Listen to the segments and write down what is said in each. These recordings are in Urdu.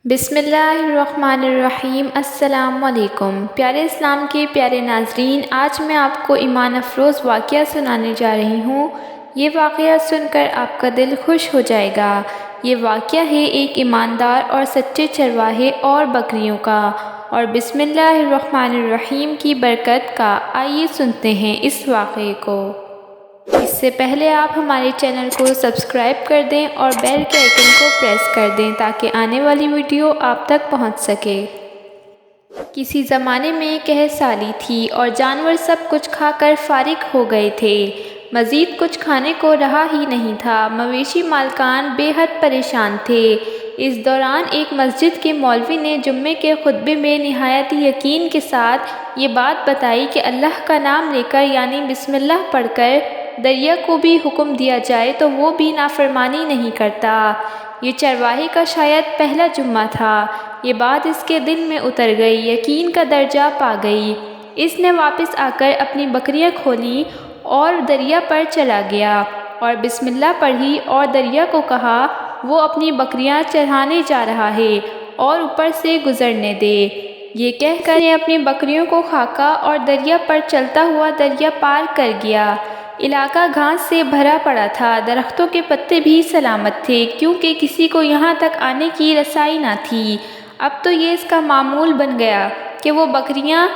بسم اللہ الرحمن الرحیم۔ السلام علیکم پیارے اسلام کے پیارے ناظرین، آج میں آپ کو ایمان افروز واقعہ سنانے جا رہی ہوں۔ یہ واقعہ سن کر آپ کا دل خوش ہو جائے گا۔ یہ واقعہ ہے ایک ایماندار اور سچے چرواہے اور بکریوں کا، اور بسم اللہ الرحمن الرحیم کی برکت کا۔ آئیے سنتے ہیں اس واقعے کو۔ اس سے پہلے آپ ہمارے چینل کو سبسکرائب کر دیں اور بیل کے آئیکن کو پریس کر دیں تاکہ آنے والی ویڈیو آپ تک پہنچ سکے۔ کسی زمانے میں ایک قحط سالی تھی اور جانور سب کچھ کھا کر فارغ ہو گئے تھے۔ مزید کچھ کھانے کو رہا ہی نہیں تھا۔ مویشی مالکان بے حد پریشان تھے۔ اس دوران ایک مسجد کے مولوی نے جمعے کے خطبے میں نہایت یقین کے ساتھ یہ بات بتائی کہ اللہ کا نام لے کر یعنی بسم اللہ پڑھ کر دریا کو بھی حکم دیا جائے تو وہ بھی نافرمانی نہیں کرتا۔ یہ چرواہے کا شاید پہلا جمعہ تھا۔ یہ بات اس کے دل میں اتر گئی، یقین کا درجہ پا گئی۔ اس نے واپس آ کر اپنی بکریاں کھولیں اور دریا پر چلا گیا اور بسم اللہ پڑھی اور دریا کو کہا وہ اپنی بکریاں چرانے جا رہا ہے اور اوپر سے گزرنے دے۔ یہ کہہ کر نے اپنی بکریوں کو خاکا اور دریا پر چلتا ہوا دریا پار کر گیا۔ علاقہ گھاس سے بھرا پڑا تھا، درختوں کے پتے بھی سلامت تھے کیونکہ کسی کو یہاں تک آنے کی رسائی نہ تھی۔ اب تو یہ اس کا معمول بن گیا کہ وہ بکریاں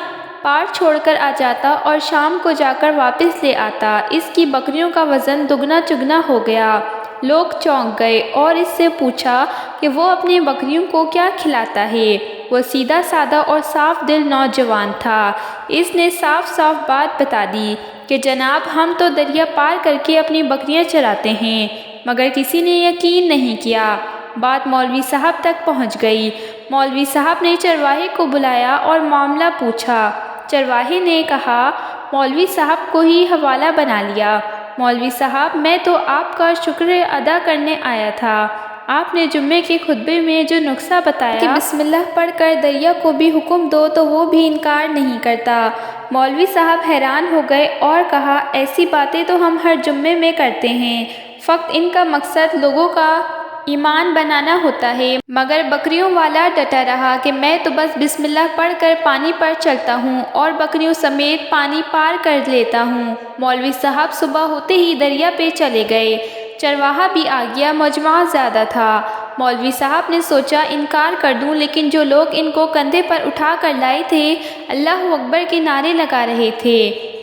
پار چھوڑ کر آ جاتا اور شام کو جا کر واپس لے آتا۔ اس کی بکریوں کا وزن دگنا چگنا ہو گیا۔ لوگ چونک گئے اور اس سے پوچھا کہ وہ اپنی بکریوں کو کیا کھلاتا ہے۔ وہ سیدھا سادہ اور صاف دل نوجوان تھا۔ اس نے صاف صاف بات بتا دی کہ جناب ہم تو دریا پار کر کے اپنی بکریاں چراتے ہیں، مگر کسی نے یقین نہیں کیا۔ بات مولوی صاحب تک پہنچ گئی۔ مولوی صاحب نے چرواہے کو بلایا اور معاملہ پوچھا۔ چرواہے نے کہا مولوی صاحب کو ہی حوالہ بنا لیا۔ مولوی صاحب میں تو آپ کا شکر ادا کرنے آیا تھا۔ آپ نے جمعے کے خطبے میں جو نسخہ بتایا کہ بسم اللہ پڑھ کر دریا کو بھی حکم دو تو وہ بھی انکار نہیں کرتا۔ مولوی صاحب حیران ہو گئے اور کہا ایسی باتیں تو ہم ہر جمعے میں کرتے ہیں، فقط ان کا مقصد لوگوں کا ایمان بنانا ہوتا ہے۔ مگر بکریوں والا ڈٹا رہا کہ میں تو بس بسم اللہ پڑھ کر پانی پر چلتا ہوں اور بکریوں سمیت پانی پار کر لیتا ہوں۔ مولوی صاحب صبح ہوتے ہی دریا پہ چلے گئے۔ چرواہا بھی آ گیا، مجمع زیادہ تھا۔ مولوی صاحب نے سوچا انکار کر دوں، لیکن جو لوگ ان کو کندھے پر اٹھا کر لائے تھے اللہ اکبر کے نعرے لگا رہے تھے۔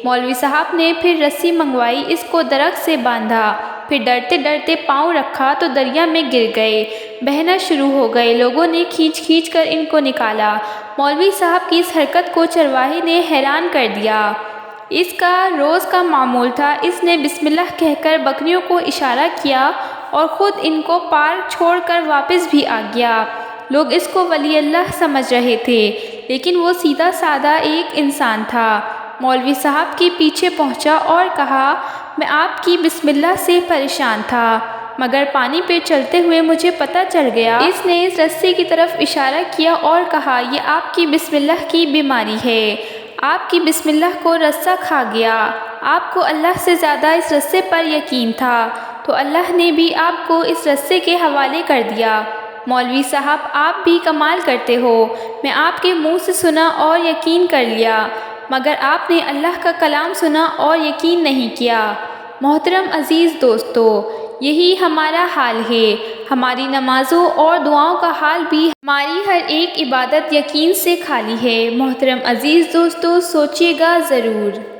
مولوی صاحب نے پھر رسی منگوائی، اس کو درخت سے باندھا، پھر ڈرتے ڈرتے پاؤں رکھا تو دریا میں گر گئے، بہنا شروع ہو گئے۔ لوگوں نے کھینچ کھینچ کر ان کو نکالا۔ مولوی صاحب کی اس حرکت کو چرواہے نے حیران کر دیا۔ اس کا روز کا معمول تھا۔ اس نے بسم اللہ کہہ کر بکریوں کو اشارہ کیا اور خود ان کو پار چھوڑ کر واپس بھی آ گیا۔ لوگ اس کو ولی اللہ سمجھ رہے تھے، لیکن وہ سیدھا سادہ ایک انسان تھا۔ مولوی صاحب کے پیچھے پہنچا اور کہا میں آپ کی بسم اللہ سے پریشان تھا، مگر پانی پہ چلتے ہوئے مجھے پتہ چل گیا۔ اس نے اس رسی کی طرف اشارہ کیا اور کہا یہ آپ کی بسم اللہ کی بیماری ہے، آپ کی بسم اللہ کو رسہ کھا گیا۔ آپ کو اللہ سے زیادہ اس رسے پر یقین تھا تو اللہ نے بھی آپ کو اس رسے کے حوالے کر دیا۔ مولوی صاحب آپ بھی کمال کرتے ہو، میں آپ کے منہ سے سنا اور یقین کر لیا، مگر آپ نے اللہ کا کلام سنا اور یقین نہیں کیا۔ محترم عزیز دوستو، یہی ہمارا حال ہے۔ ہماری نمازوں اور دعاؤں کا حال بھی ہماری ہر ایک عبادت یقین سے خالی ہے۔ محترم عزیز دوستو، سوچیے گا ضرور۔